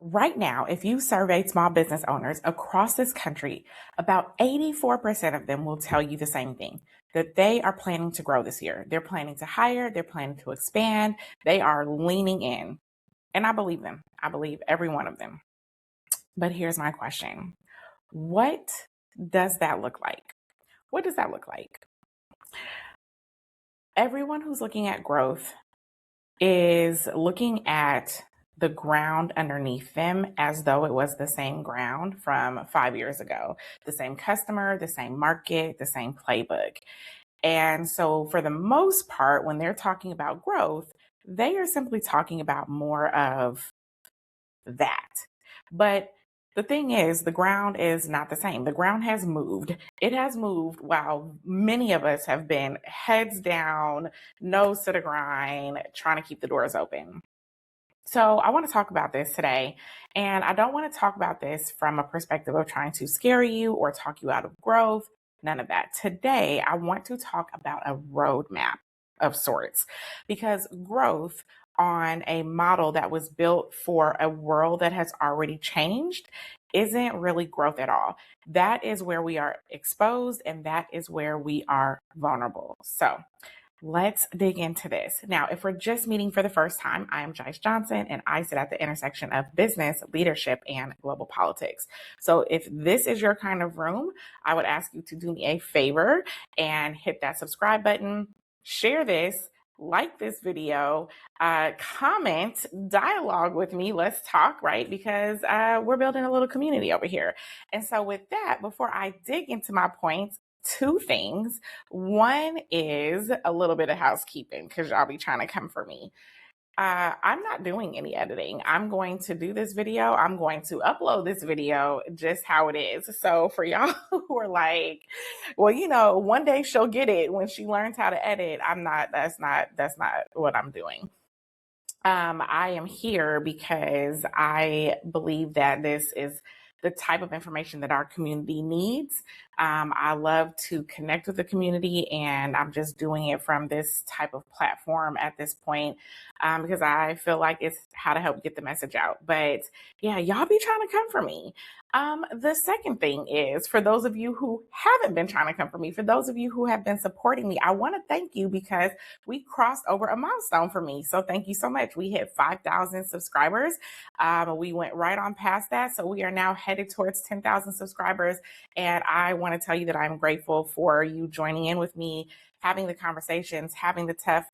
Right now, if you surveyed small business owners across this country, about 84% of them will tell you the same thing, that they are planning to grow this year. They're planning to hire, they're planning to expand, they are leaning in. And I believe them. I believe every one of them. But here's my question. What does that look like? What does that look like? Everyone who's looking at growth is looking at the ground underneath them as though it was the same ground from 5 years ago, the same customer, the same market, the same playbook. And so, for the most part, when they're talking about growth, they are simply talking about more of that. But the thing is, the ground is not the same. The ground has moved. It has moved while many of us have been heads down, nose to the grind, trying to keep the doors open. So I want to talk about this today. And I don't want to talk about this from a perspective of trying to scare you or talk you out of growth. None of that. Today, I want to talk about a roadmap of sorts, because growth on a model that was built for a world that has already changed isn't really growth at all. That is where we are exposed, and that is where we are vulnerable. So let's dig into this. Now, if we're just meeting for the first time, I am Jice Johnson, and I sit at the intersection of business, leadership, and global politics. So if this is your kind of room, I would ask you to do me a favor and hit that subscribe button, share this, like this video, comment, dialogue with me. Let's talk, right? Because we're building a little community over here. And so with that, before I dig into my points, two things. One is a little bit of housekeeping, because y'all be trying to come for me. I'm not doing any editing. I'm going to do this video. I'm going to upload this video just how it is. So for y'all who are like, well, one day she'll get it when she learns how to edit. That's not what I'm doing. I am here because I believe that this is the type of information that our community needs. I love to connect with the community, and I'm just doing it from this type of platform at this point, because I feel like it's how to help get the message out. But yeah, y'all be trying to come for me. The second thing is, for those of you who haven't been trying to come for me, for those of you who have been supporting me, I want to thank you, because we crossed over a milestone for me. So thank you so much. We hit 5,000 subscribers. We went right on past that. So we are now headed towards 10,000 subscribers. And I want to tell you that I'm grateful for you joining in with me, having the conversations, having the tough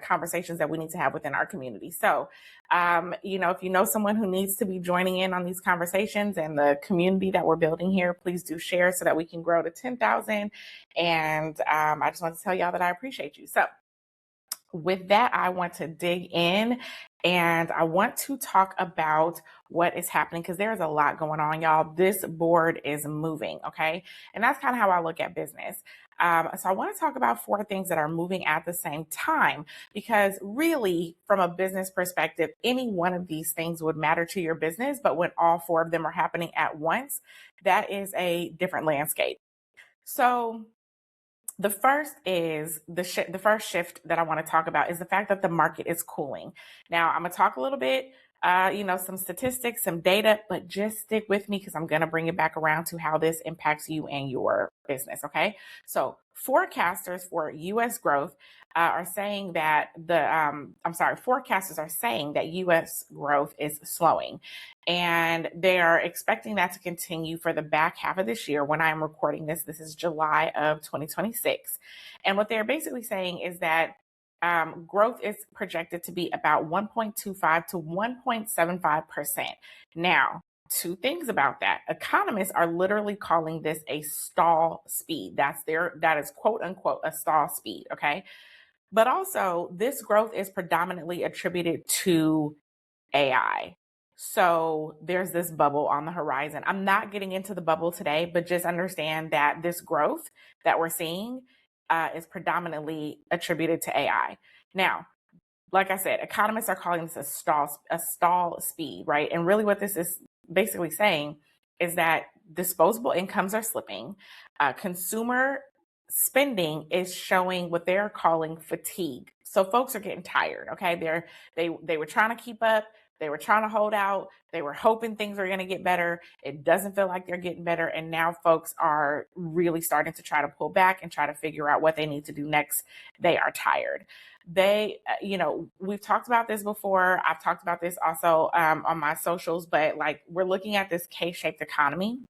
conversations that we need to have within our community. So, if you know someone who needs to be joining in on these conversations and the community that we're building here, please do share so that we can grow to 10,000. And I just want to tell y'all that I appreciate you. So with that, I want to dig in, and I want to talk about what is happening, because there's a lot going on, y'all. This board is moving, okay? And that's kind of how I look at business. So I want to talk about 4 things that are moving at the same time, because really, from a business perspective, any one of these things would matter to your business. But when all 4 of them are happening at once, that is a different landscape. So the first is the first shift that I want to talk about is the fact that the market is cooling. Now, I'm going to talk a little bit, some statistics, some data, but just stick with me, because I'm going to bring it back around to how this impacts you and your business. Okay. So forecasters for U.S. growth are saying that forecasters are saying that U.S. growth is slowing, and they are expecting that to continue for the back half of this year. When I'm recording this is July of 2026. And what they're basically saying is that growth is projected to be about 1.25 to 1.75%. Now, 2 things about that. Economists are literally calling this a stall speed. That is quote unquote a stall speed. Okay. But also, this growth is predominantly attributed to AI. So there's this bubble on the horizon. I'm not getting into the bubble today, but just understand that this growth that we're seeing is predominantly attributed to AI. Now, like I said, economists are calling this a stall speed, right? And really what this is basically saying is that disposable incomes are slipping. Consumer spending is showing what they're calling fatigue. So folks are getting tired. Okay. They were trying to keep up. They were trying to hold out. They were hoping things were going to get better. It doesn't feel like they're getting better. And now folks are really starting to try to pull back and try to figure out what they need to do next. They are tired. We've talked about this before. I've talked about this also on my socials, but like we're looking at this K-shaped economy.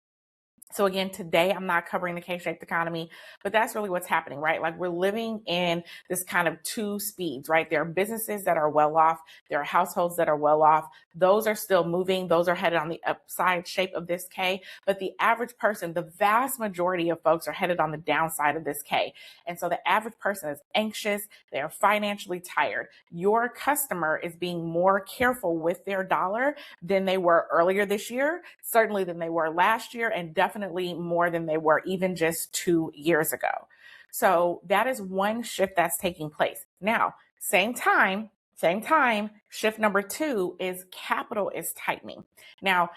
So again, today I'm not covering the K-shaped economy, but that's really what's happening, right? Like we're living in this kind of two speeds, right? There are businesses that are well off. There are households that are well off. Those are still moving. Those are headed on the upside shape of this K. But the average person, the vast majority of folks are headed on the downside of this K. And so the average person is anxious. They are financially tired. Your customer is being more careful with their dollar than they were earlier this year, certainly than they were last year, and definitely more than they were even just 2 years ago. So that is one shift that's taking place. Now, same time, shift number 2 is capital is tightening. Now,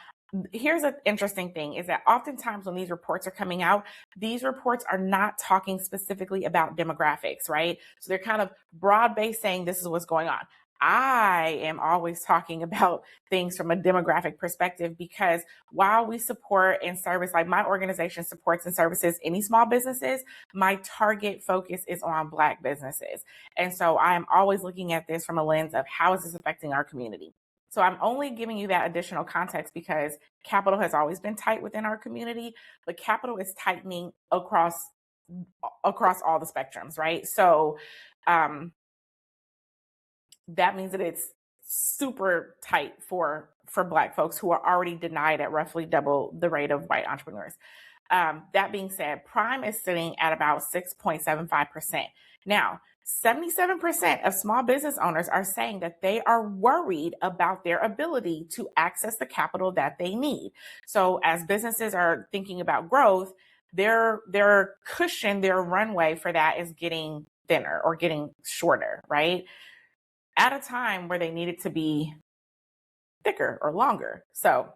here's an interesting thing is that oftentimes when these reports are coming out, these reports are not talking specifically about demographics, right? So they're kind of broad-based saying this is what's going on. I am always talking about things from a demographic perspective because while we support and service, like my organization supports and services any small businesses, my target focus is on Black businesses. And so I am always looking at this from a lens of how is this affecting our community? So I'm only giving you that additional context because capital has always been tight within our community, but capital is tightening across all the spectrums, right? So, that means that it's super tight for Black folks who are already denied at roughly double the rate of white entrepreneurs. That being said, prime is sitting at about 6.75%. Now, 77% of small business owners are saying that they are worried about their ability to access the capital that they need. So as businesses are thinking about growth, their cushion, their runway for that is getting thinner or getting shorter, right? At a time where they need it to be thicker or longer. So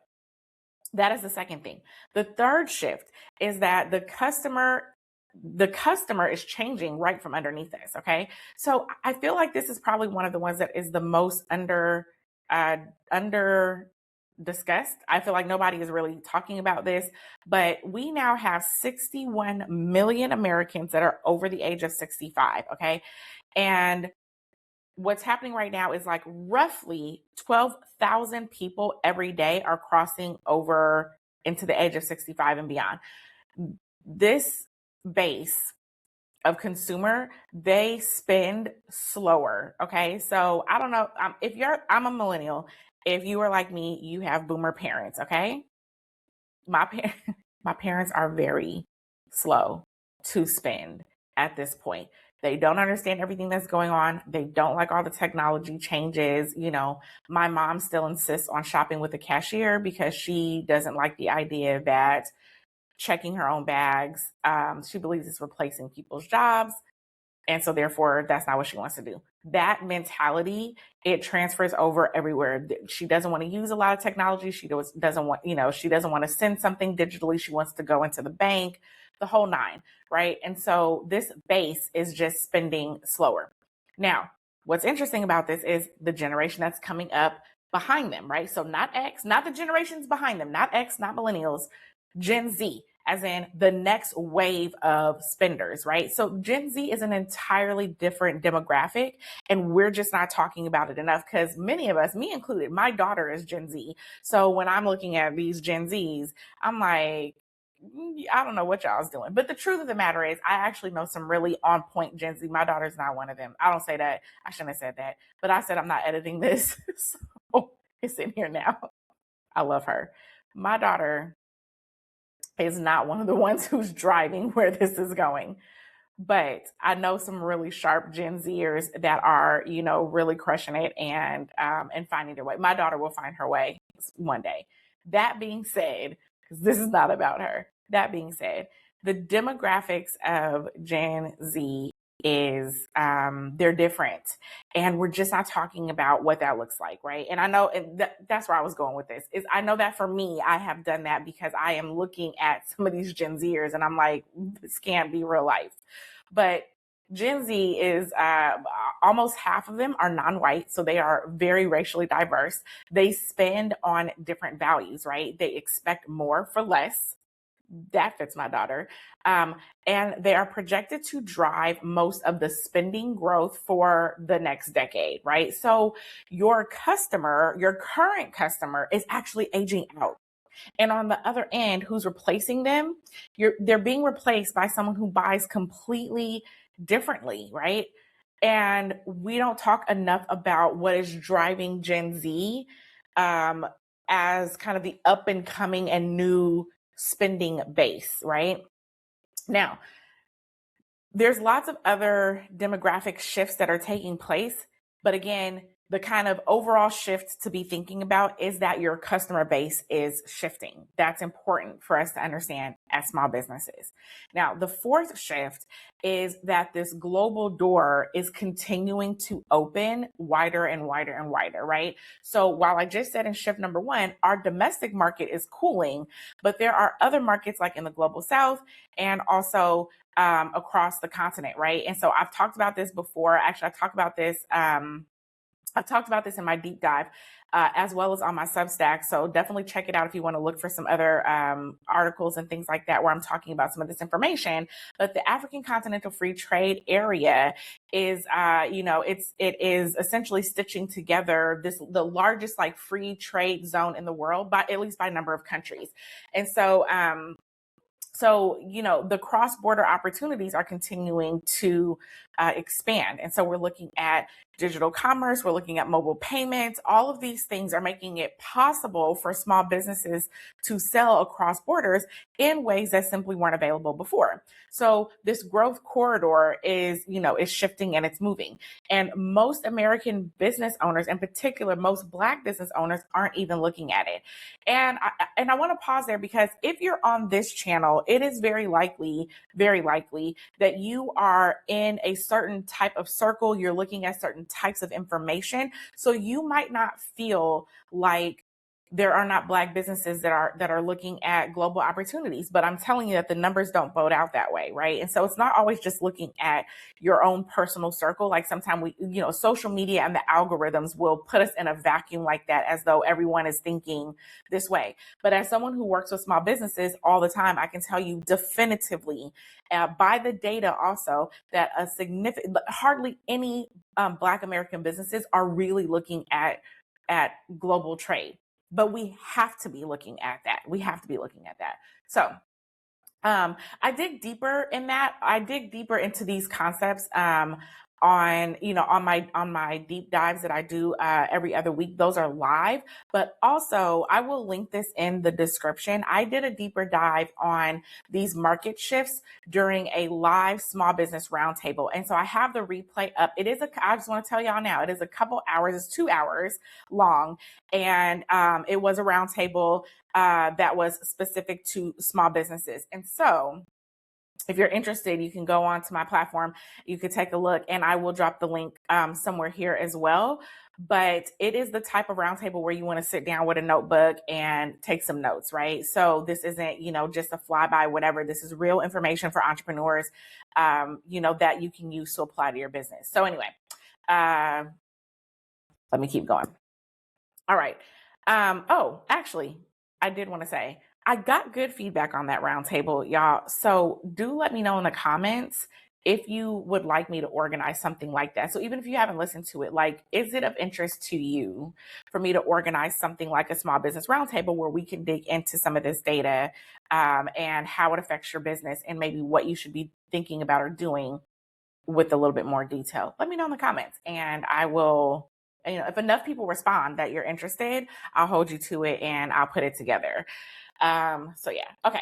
that is the second thing. The third shift is that the customer is changing right from underneath this. Okay. So I feel like this is probably one of the ones that is the most under discussed. I feel like nobody is really talking about this, but we now have 61 million Americans that are over the age of 65. Okay. And what's happening right now is like roughly 12,000 people every day are crossing over into the age of 65 and beyond. This base of consumer, they spend slower. Okay. So I don't know. I'm a millennial. If you are like me, you have boomer parents. Okay. My parents are very slow to spend at this point. They don't understand everything that's going on. They don't like all the technology changes. You know, my mom still insists on shopping with a cashier because she doesn't like the idea that checking her own bags, she believes it's replacing people's jobs. And so therefore, that's not what she wants to do. That mentality, it transfers over everywhere. She doesn't want to use a lot of technology. She doesn't want to send something digitally. She wants to go into the bank, the whole nine, right? And so this base is just spending slower. Now, what's interesting about this is the generation that's coming up behind them, right? So not X, not the generations behind them, not X, not millennials, Gen Z, as in the next wave of spenders, right? So Gen Z is an entirely different demographic, and we're just not talking about it enough because many of us, me included, my daughter is Gen Z. So when I'm looking at these Gen Zs, I'm like, I don't know what y'all's doing. But the truth of the matter is, I actually know some really on point Gen Z. My daughter's not one of them. I don't say that. I shouldn't have said that. But I said I'm not editing this. So it's in here now. I love her. My daughter is not one of the ones who's driving where this is going. But I know some really sharp Gen Zers that are, really crushing it and finding their way. My daughter will find her way one day. That being said, because this is not about her. That being said, the demographics of Gen Z is they're different, and we're just not talking about what that looks like, right? And I know, and that's where I was going with this, is I know that for me, I have done that because I am looking at some of these Gen Zers and I'm like, this can't be real life. But Gen Z is almost half of them are non-white, so they are very racially diverse. They spend on different values, right? They expect more for less. That fits my daughter. And they are projected to drive most of the spending growth for the next decade, right? So your customer, your current customer, is actually aging out. And on the other end, who's replacing them? They're being replaced by someone who buys completely differently, right? And we don't talk enough about what is driving Gen Z um, as kind of the up and coming and new spending base, right? Now, there's lots of other demographic shifts that are taking place. But again, the kind of overall shift to be thinking about is that your customer base is shifting. That's important for us to understand as small businesses. Now, the fourth shift is that this global door is continuing to open wider and wider and wider, right? So while I just said in shift number one, our domestic market is cooling, but there are other markets like in the global south and also across the continent, right? And so I've talked about this before. Actually, I've talked about this in my deep dive, as well as on my Substack. So definitely check it out if you want to look for some other articles and things like that where I'm talking about some of this information. But the African Continental Free Trade Area is, it is essentially stitching together the largest like free trade zone in the world, by at least by number of countries. And so, the cross-border opportunities are continuing to expand. And so we're looking at digital commerce, we're looking at mobile payments. All of these things are making it possible for small businesses to sell across borders in ways that simply weren't available before. So this growth corridor is shifting and it's moving. And most American business owners, in particular, most Black business owners, aren't even looking at it. And I want to pause there because if you're on this channel, it is very likely that you are in a certain type of circle. You're looking at certain types of information. So you might not feel like there are not Black businesses that are looking at global opportunities, but I'm telling you that the numbers don't bode out that way, right? And so it's not always just looking at your own personal circle. Like sometimes social media and the algorithms will put us in a vacuum like that, as though everyone is thinking this way. But as someone who works with small businesses all the time, I can tell you definitively by the data also that hardly any Black American businesses are really looking at global trade. But we have to be looking at that. So I dig deeper in that. I dig deeper into these concepts on my deep dives that I do every other week. Those are live, but also I will link this in the description. I did a deeper dive on these market shifts during a live small business roundtable. And so I have the replay up. I just want to tell y'all now, it is a couple hours, it's 2 hours long. And it was a roundtable that was specific to small businesses. And so if you're interested, you can go on to my platform. You could take a look, and I will drop the link somewhere here as well. But it is the type of roundtable where you want to sit down with a notebook and take some notes, right? So this isn't, just a flyby, whatever. This is real information for entrepreneurs, that you can use to apply to your business. So anyway, let me keep going. All right. Actually, I did want to say, I got good feedback on that roundtable, y'all. So do let me know in the comments if you would like me to organize something like that. So even if you haven't listened to it, like, is it of interest to you for me to organize something like a small business roundtable where we can dig into some of this data and how it affects your business and maybe what you should be thinking about or doing with a little bit more detail? Let me know in the comments, and I will. If enough people respond that you're interested, I'll hold you to it and I'll put it together. So yeah. Okay.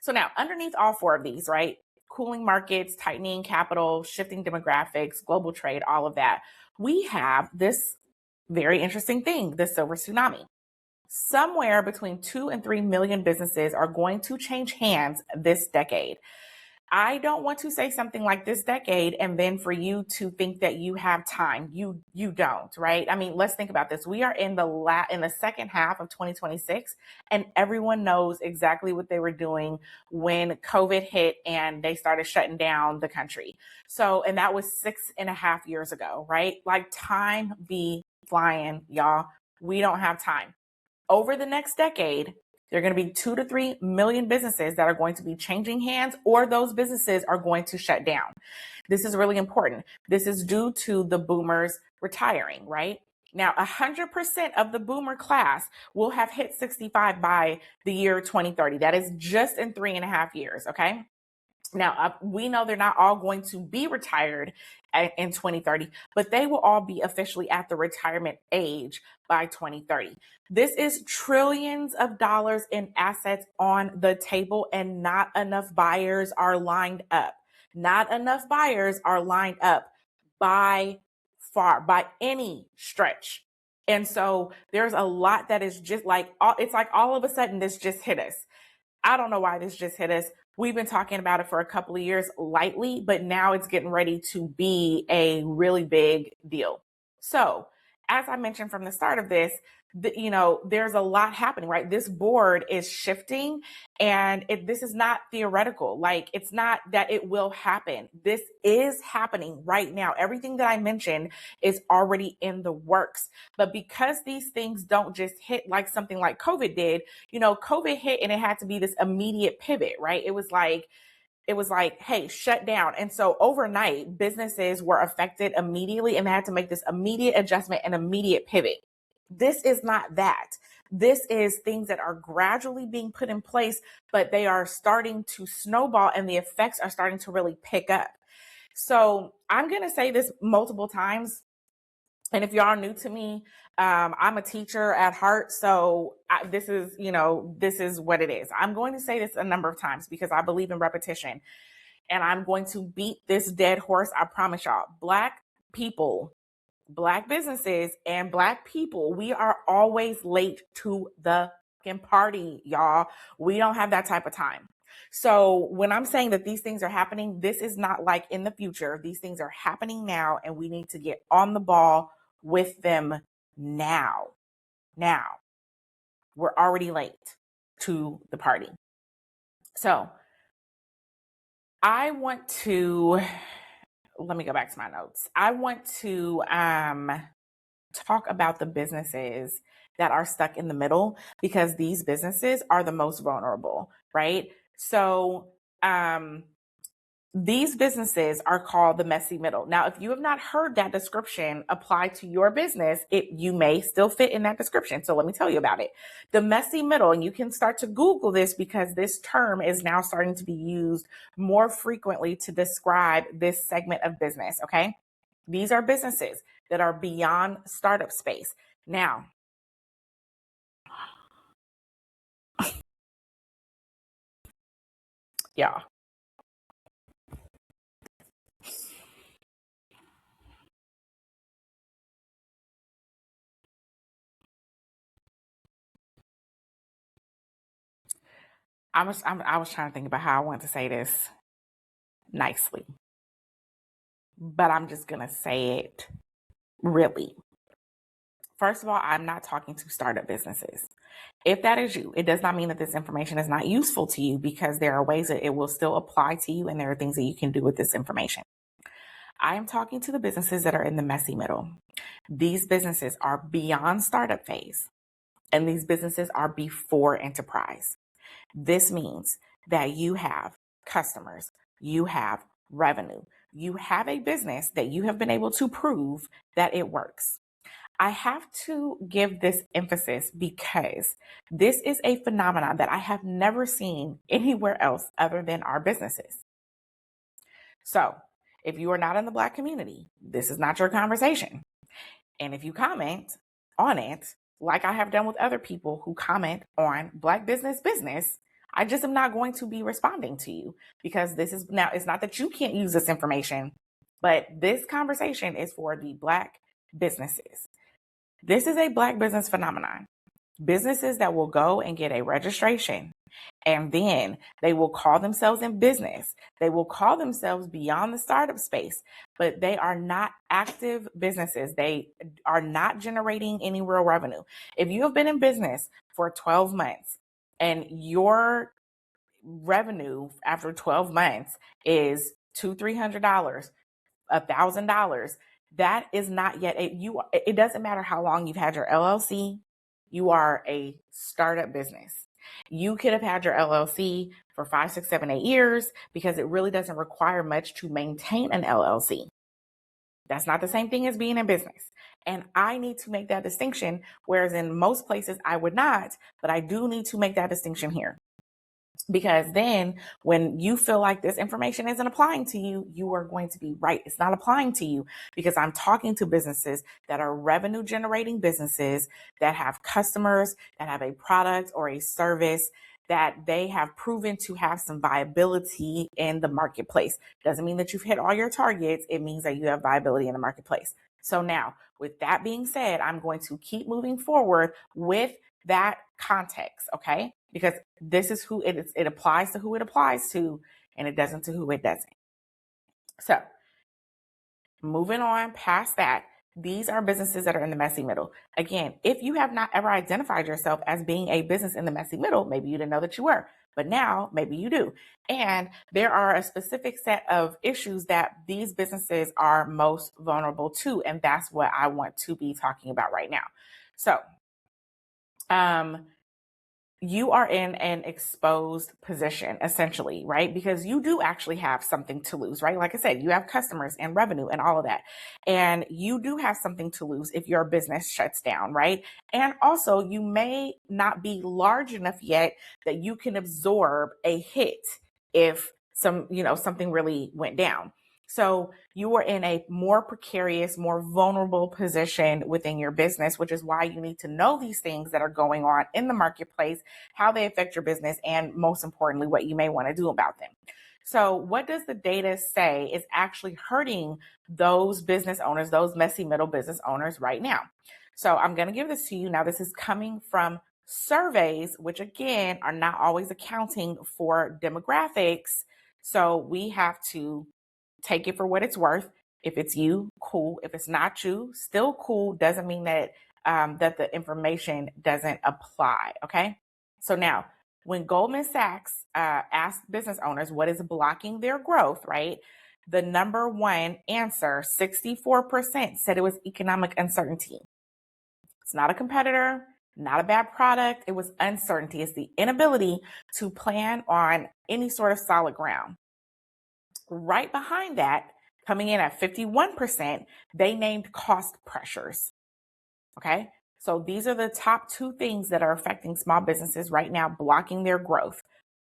So now underneath all four of these, right? Cooling markets, tightening capital, shifting demographics, global trade, all of that. We have this very interesting thing, the silver tsunami. Somewhere between 2 and 3 million businesses are going to change hands this decade. I don't want to say something like this decade and then for you to think that you have time. You don't, right? I mean, let's think about this. We are in the second half of 2026, and everyone knows exactly what they were doing when COVID hit and they started shutting down the country. So, and that was 6.5 years ago, right? Like, time be flying, y'all. We don't have time. Over the next decade, there are going to be 2 to 3 million businesses that are going to be changing hands, or those businesses are going to shut down. This is really important. This is due to the boomers retiring, right? Now, 100% of the boomer class will have hit 65 by the year 2030. That is just in 3.5 years, okay? Now, we know they're not all going to be retired in 2030, but they will all be officially at the retirement age by 2030. This is trillions of dollars in assets on the table, and not enough buyers are lined up. Not enough buyers are lined up by far, by any stretch. And so there's a lot that is just like, it's like all of a sudden this just hit us. I don't know why this just hit us. We've been talking about it for a couple of years lightly, but now it's getting ready to be a really big deal. So, as I mentioned from the start of this, there's a lot happening, right? This board is shifting, and this is not theoretical. Like, it's not that it will happen. This is happening right now. Everything that I mentioned is already in the works. But because these things don't just hit like something like COVID did, COVID hit and it had to be this immediate pivot, right? It was like, hey, shut down. And so overnight, businesses were affected immediately, and they had to make this immediate adjustment and immediate pivot. This is not that. This is things that are gradually being put in place, but they are starting to snowball, and the effects are starting to really pick up. So I'm going to say this multiple times. And if y'all are new to me, I'm a teacher at heart. So this is what it is. I'm going to say this a number of times because I believe in repetition, and I'm going to beat this dead horse. I promise y'all. Black people, Black businesses, and Black people, we are always late to the party, y'all. We don't have that type of time. So when I'm saying that these things are happening, this is not like in the future. These things are happening now, and we need to get on the ball with them now. Now, we're already late to the party. So let me go back to my notes. I want to talk about the businesses that are stuck in the middle, because these businesses are the most vulnerable, right? So these businesses are called the messy middle. Now, if you have not heard that description applied to your business, you may still fit in that description. So let me tell you about it. The messy middle, and you can start to Google this because this term is now starting to be used more frequently to describe this segment of business, okay? These are businesses that are beyond startup space. Now, yeah. I was trying to think about how I want to say this nicely, but I'm just going to say it really. First of all, I'm not talking to startup businesses. If that is you, it does not mean that this information is not useful to you, because there are ways that it will still apply to you, and there are things that you can do with this information. I am talking to the businesses that are in the messy middle. These businesses are beyond startup phase, and these businesses are before enterprise. This means that you have customers, you have revenue, you have a business that you have been able to prove that it works. I have to give this emphasis because this is a phenomenon that I have never seen anywhere else other than our businesses. So if you are not in the Black community, this is not your conversation. And if you comment on it, like I have done with other people who comment on Black business, I just am not going to be responding to you, because this is now, it's not that you can't use this information, but this conversation is for the Black businesses. This is a Black business phenomenon. Businesses that will go and get a registration And then they will call themselves in business. They will call themselves beyond the startup space, but they are not active businesses. They are not generating any real revenue. If you have been in business for 12 months and your revenue after 12 months is $200-$300, $1,000, that is not yet it doesn't matter how long you've had your LLC. You are a startup business. You could have had your LLC for 5, 6, 7, 8 years because it really doesn't require much to maintain an LLC. That's not the same thing as being in business. And I need to make that distinction, whereas in most places I would not, but I do need to make that distinction here. Because then when you feel like this information isn't applying to you, you are going to be right. It's not applying to you because I'm talking to businesses that are revenue generating businesses that have customers, that have a product or a service that they have proven to have some viability in the marketplace. Doesn't mean that you've hit all your targets. It means that you have viability in the marketplace. So now, with that being said, I'm going to keep moving forward with that context, okay? Because this is who it is. It applies to who it applies to, and it doesn't to who it doesn't. So moving on past that, these are businesses that are in the messy middle. Again, if you have not ever identified yourself as being a business in the messy middle, maybe you didn't know that you were, but now maybe you do. And there are a specific set of issues that these businesses are most vulnerable to. And that's what I want to be talking about right now. So, you are in an exposed position, essentially, right? Because you do actually have something to lose, right? Like I said, you have customers and revenue and all of that. And you do have something to lose if your business shuts down, right? And also, you may not be large enough yet that you can absorb a hit if something really went down. So you are in a more precarious, more vulnerable position within your business, which is why you need to know these things that are going on in the marketplace, how they affect your business, and most importantly, what you may want to do about them. So what does the data say is actually hurting those business owners, those messy middle business owners right now? So I'm going to give this to you. Now, this is coming from surveys, which again are not always accounting for demographics. So we have to take it for what it's worth. If it's you, cool. If it's not you, still cool. Doesn't mean that that the information doesn't apply. Okay. So now, when Goldman Sachs asked business owners what is blocking their growth, right? The number one answer, 64%, said it was economic uncertainty. It's not a competitor, not a bad product. It was uncertainty. It's the inability to plan on any sort of solid ground. Right behind that, coming in at 51%, they named cost pressures. Okay. So these are the top two things that are affecting small businesses right now, blocking their growth: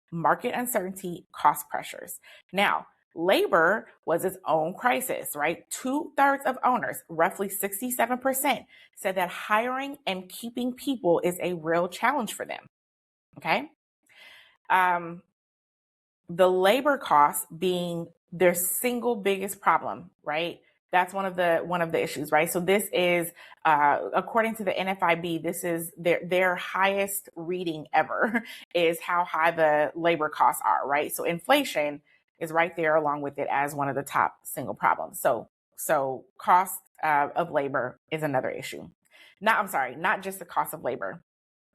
market uncertainty, cost pressures. Now, labor was its own crisis, right? 2/3 of owners, roughly 67%, said that hiring and keeping people is a real challenge for them. Okay. The labor costs being their single biggest problem, right? That's one of the issues, right? So this is, according to the NFIB, this is their highest reading ever is how high the labor costs are, right? So inflation is right there along with it as one of the top single problems. So cost of labor is another issue. Not just the cost of labor,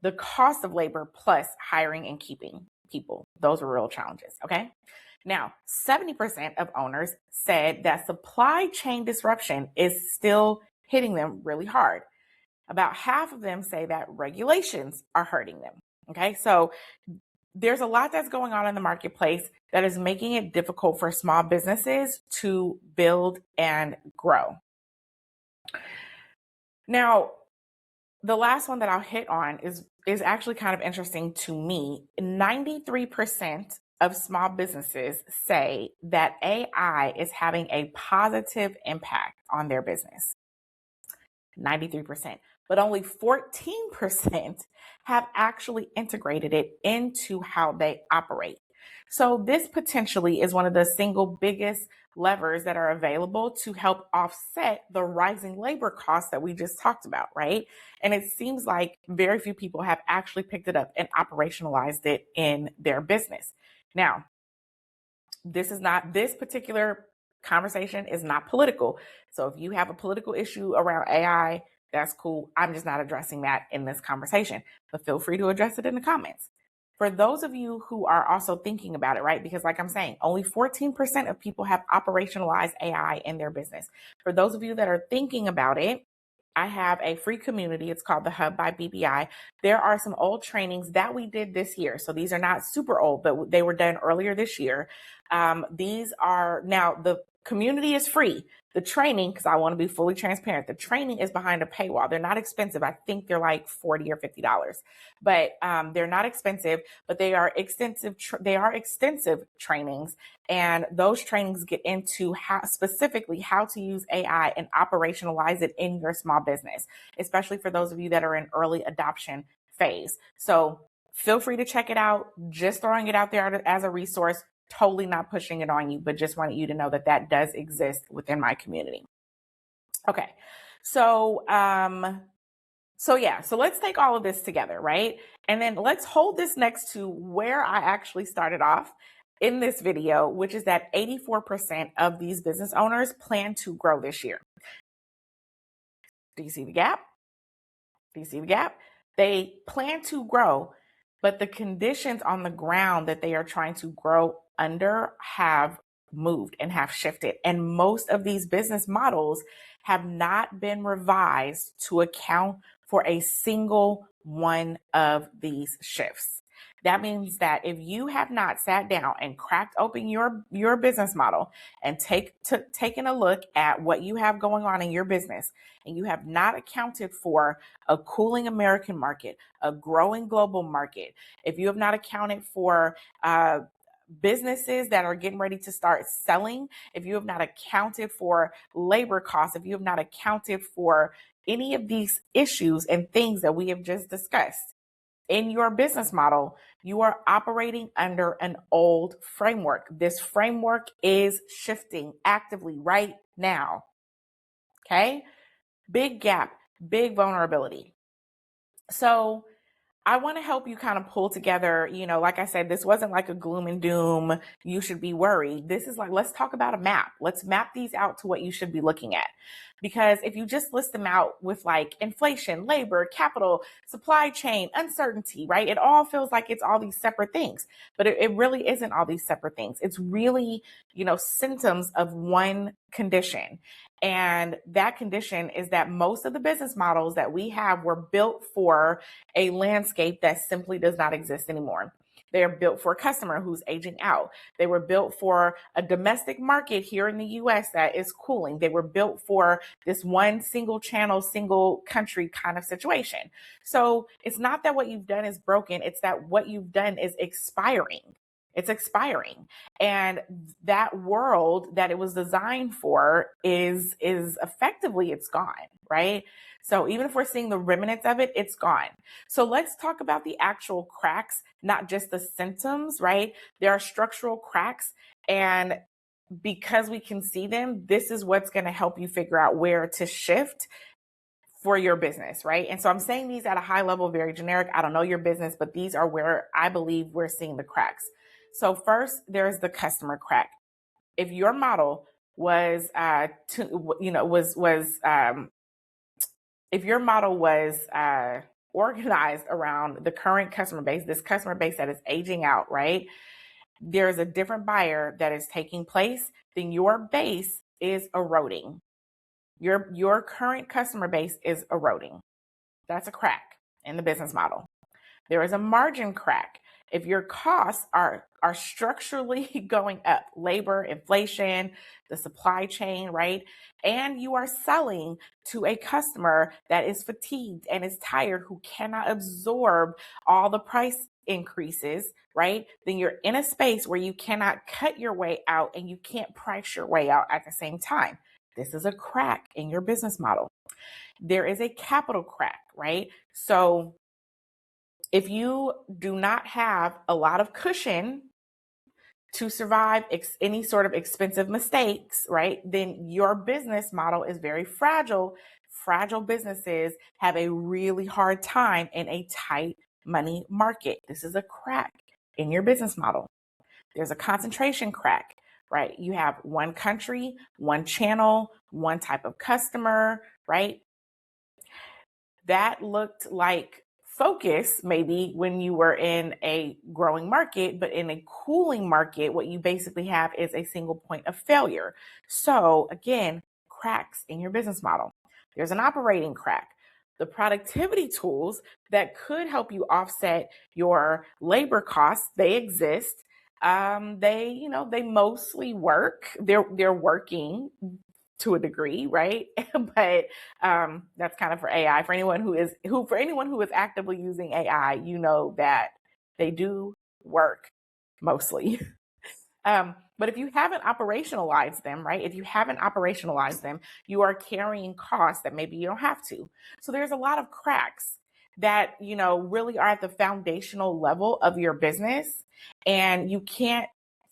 the cost of labor plus hiring and keeping people. Those are real challenges. Okay. Now, 70% of owners said that supply chain disruption is still hitting them really hard. About half of them say that regulations are hurting them. Okay. So there's a lot that's going on in the marketplace that is making it difficult for small businesses to build and grow. Now, the last one that I'll hit on is actually kind of interesting to me. 93% of small businesses say that AI is having a positive impact on their business. 93%. But only 14% have actually integrated it into how they operate. So this potentially is one of the single biggest levers that are available to help offset the rising labor costs that we just talked about, right? And it seems like very few people have actually picked it up and operationalized it in their business. Now, this particular conversation is not political. So if you have a political issue around AI, that's cool. I'm just not addressing that in this conversation, but feel free to address it in the comments. For those of you who are also thinking about it, right? Because like I'm saying, only 14% of people have operationalized AI in their business. For those of you that are thinking about it, I have a free community. It's called the Hub by BBI. There are some old trainings that we did this year. So these are not super old, but they were done earlier this year. These are now the community is free. The training, because I want to be fully transparent, the training is behind a paywall. They're not expensive. I think they're like $40 or $50, but they're not expensive. But they are extensive. They are extensive trainings, and those trainings get into specifically how to use AI and operationalize it in your small business, especially for those of you that are in early adoption phase. So feel free to check it out. Just throwing it out there as a resource. Totally not pushing it on you, but just wanted you to know that that does exist within my community. Okay. So let's take all of this together, right? And then let's hold this next to where I actually started off in this video, which is that 84% of these business owners plan to grow this year. Do you see the gap? Do you see the gap? They plan to grow, but the conditions on the ground that they are trying to grow under have moved and have shifted. And most of these business models have not been revised to account for a single one of these shifts. That means that if you have not sat down and cracked open your business model and taken a look at what you have going on in your business, and you have not accounted for a cooling American market, a growing global market, if you have not accounted for businesses that are getting ready to start selling, if you have not accounted for labor costs, if you have not accounted for any of these issues and things that we have just discussed in your business model, you are operating under an old framework. This framework is shifting actively right now. Okay? Big gap, big vulnerability. So I want to help you kind of pull together, like I said, this wasn't like a gloom and doom, you should be worried. This is like, let's talk about a map. Let's map these out to what you should be looking at. Because if you just list them out with like inflation, labor, capital, supply chain, uncertainty, right? It all feels like it's all these separate things, but it really isn't all these separate things. It's really, symptoms of one condition. And that condition is that most of the business models that we have were built for a landscape that simply does not exist anymore. They are built for a customer who's aging out. They were built for a domestic market here in the US that is cooling. They were built for this one single channel, single country kind of situation. So it's not that what you've done is broken. It's that what you've done is expiring. It's expiring. And that world that it was designed for is effectively, it's gone, right? So even if we're seeing the remnants of it, it's gone. So let's talk about the actual cracks, not just the symptoms, right? There are structural cracks, and because we can see them, this is what's going to help you figure out where to shift for your business, right? And so I'm saying these at a high level, very generic. I don't know your business, but these are where I believe we're seeing the cracks. So first, there's the customer crack. If your model was, if your model was organized around the current customer base, this customer base that is aging out, right? There's a different buyer that is taking place, then your base is eroding. Your current customer base is eroding. That's a crack in the business model. There is a margin crack. If your costs are structurally going up, labor, inflation, the supply chain, right? And you are selling to a customer that is fatigued and is tired, who cannot absorb all the price increases, right? Then you're in a space where you cannot cut your way out and you can't price your way out at the same time. This is a crack in your business model. There is a capital crack, right? So if you do not have a lot of cushion to survive any sort of expensive mistakes, right, then your business model is very fragile. Fragile businesses have a really hard time in a tight money market. This is a crack in your business model. There's a concentration crack, right? You have one country, one channel, one type of customer, right? That looked like focus maybe when you were in a growing market, but in a cooling market, what you basically have is a single point of failure. So again, cracks in your business model. There's an operating crack. The productivity tools that could help you offset your labor costs, they exist. They mostly work. They're working to a degree, right? But that's kind of for AI. For anyone who is actively using AI, you know that they do work mostly. But if you haven't operationalized them, right? If you haven't operationalized them, you are carrying costs that maybe you don't have to. So there's a lot of cracks that, really are at the foundational level of your business. And you can't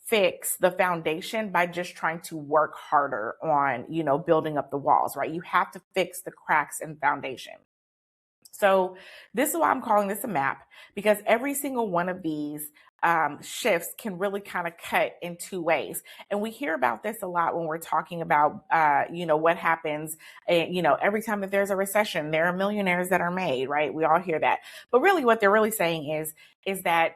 fix the foundation by just trying to work harder on, building up the walls, right? You have to fix the cracks in the foundation. So this is why I'm calling this a map, because every single one of these shifts can really kind of cut in two ways. And we hear about this a lot when we're talking about, what happens, every time that there's a recession, there are millionaires that are made, right? We all hear that. But really what they're really saying is that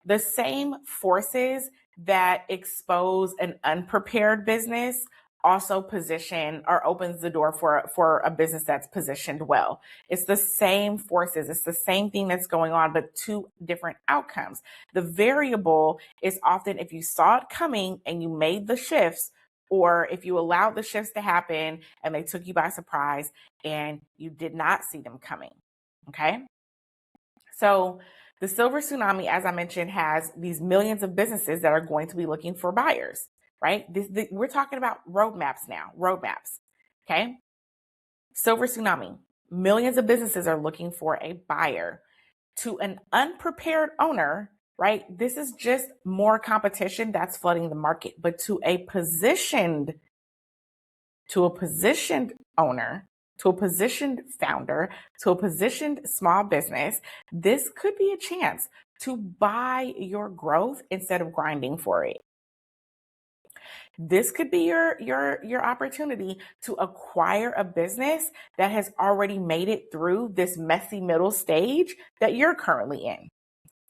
the same forces that expose an unprepared business also position or opens the door for a business that's positioned well. It's the same forces. It's the same thing that's going on, but two different outcomes. The variable is often if you saw it coming and you made the shifts, or if you allowed the shifts to happen and they took you by surprise and you did not see them coming. Okay. So the silver tsunami, as I mentioned, has these millions of businesses that are going to be looking for buyers, right? We're talking about roadmaps now, roadmaps. Okay. Silver tsunami, millions of businesses are looking for a buyer. To an unprepared owner, right? This is just more competition that's flooding the market. But to a positioned owner, to a positioned founder, to a positioned small business, this could be a chance to buy your growth instead of grinding for it. This could be your opportunity to acquire a business that has already made it through this messy middle stage that you're currently in.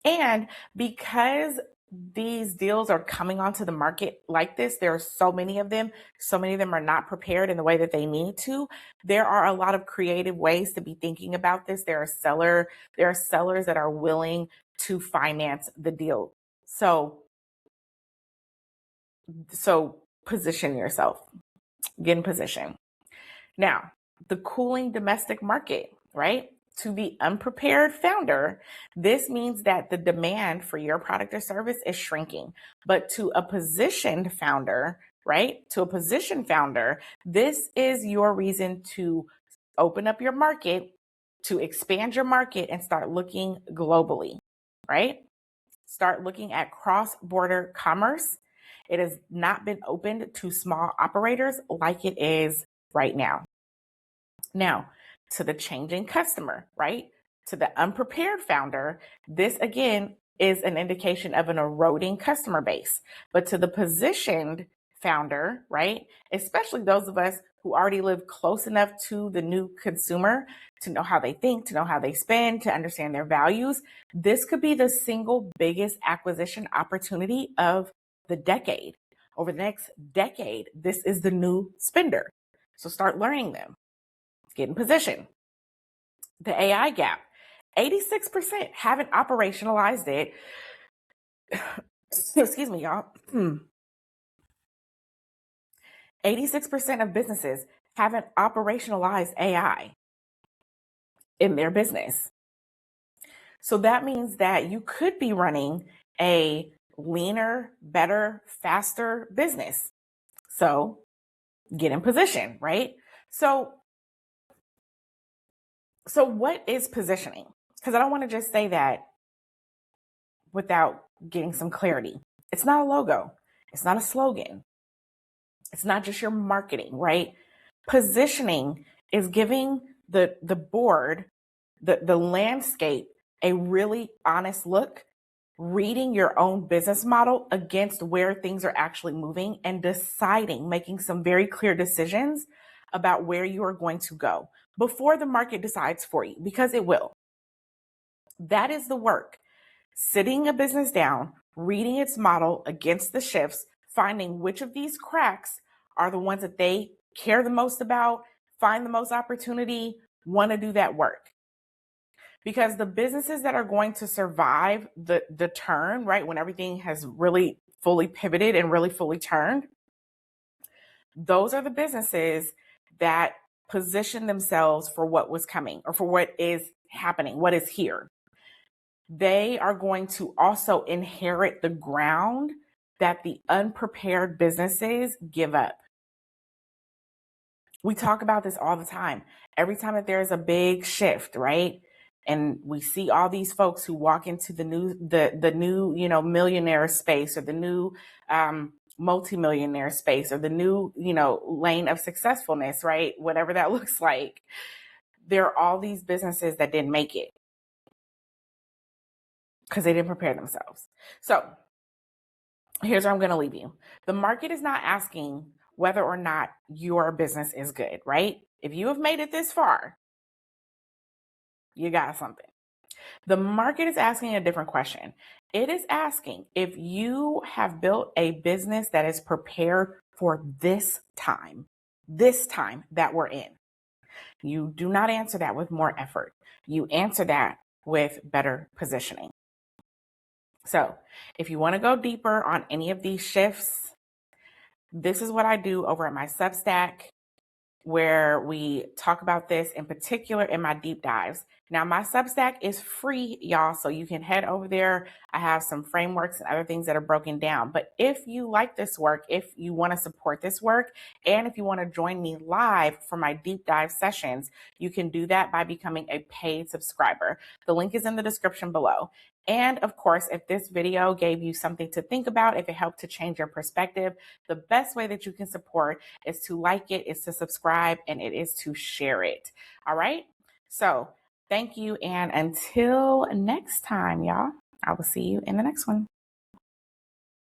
And because these deals are coming onto the market like this, there are so many of them are not prepared in the way that they need to. There are a lot of creative ways to be thinking about this. There are sellers that are willing to finance the deal. So position yourself, get in position. Now, the cooling domestic market, right? To the unprepared founder, this means that the demand for your product or service is shrinking. But to a positioned founder, right? To a positioned founder, this is your reason to open up your market, to expand your market and start looking globally, right? Start looking at cross-border commerce. It has not been opened to small operators like it is right now. Now, to the changing customer, right? To the unprepared founder, this again is an indication of an eroding customer base. But to the positioned founder, right? Especially those of us who already live close enough to the new consumer to know how they think, to know how they spend, to understand their values, this could be the single biggest acquisition opportunity of the decade. Over the next decade, this is the new spender. So start learning them. Get in position. The AI gap, 86% haven't operationalized it. Excuse me, y'all. 86% of businesses haven't operationalized AI in their business. So that means that you could be running a leaner, better, faster business. So get in position, right? So what is positioning? Because I don't want to just say that without getting some clarity. It's not a logo. It's not a slogan. It's not just your marketing, right? Positioning is giving the board, the landscape, a really honest look, reading your own business model against where things are actually moving and deciding, making some very clear decisions about where you are going to go before the market decides for you, because it will. That is the work. Sitting a business down, reading its model against the shifts, finding which of these cracks are the ones that they care the most about, find the most opportunity, want to do that work. Because the businesses that are going to survive the turn, right, when everything has really fully pivoted and really fully turned, those are the businesses that position themselves for what was coming or for what is happening, what is here. They are going to also inherit the ground that the unprepared businesses give up. We talk about this all the time. Every time that there's a big shift, right? And we see all these folks who walk into the new, millionaire space, or the new multimillionaire space, or the new, lane of successfulness, right? Whatever that looks like. There are all these businesses that didn't make it because they didn't prepare themselves. So here's where I'm going to leave you. The market is not asking whether or not your business is good, right? If you have made it this far, you got something. The market is asking a different question. It is asking if you have built a business that is prepared for this time that we're in. You do not answer that with more effort. You answer that with better positioning. So if you want to go deeper on any of these shifts, this is what I do over at my Substack, where we talk about this in particular in my deep dives. Now, my Substack is free, y'all, so you can head over there. I have some frameworks and other things that are broken down. But if you like this work, if you want to support this work, and if you want to join me live for my deep dive sessions, you can do that by becoming a paid subscriber. The link is in the description below. And of course, if this video gave you something to think about, if it helped to change your perspective, the best way that you can support is to like it, is to subscribe, and it is to share it. All right. So thank you. And until next time, y'all, I will see you in the next one.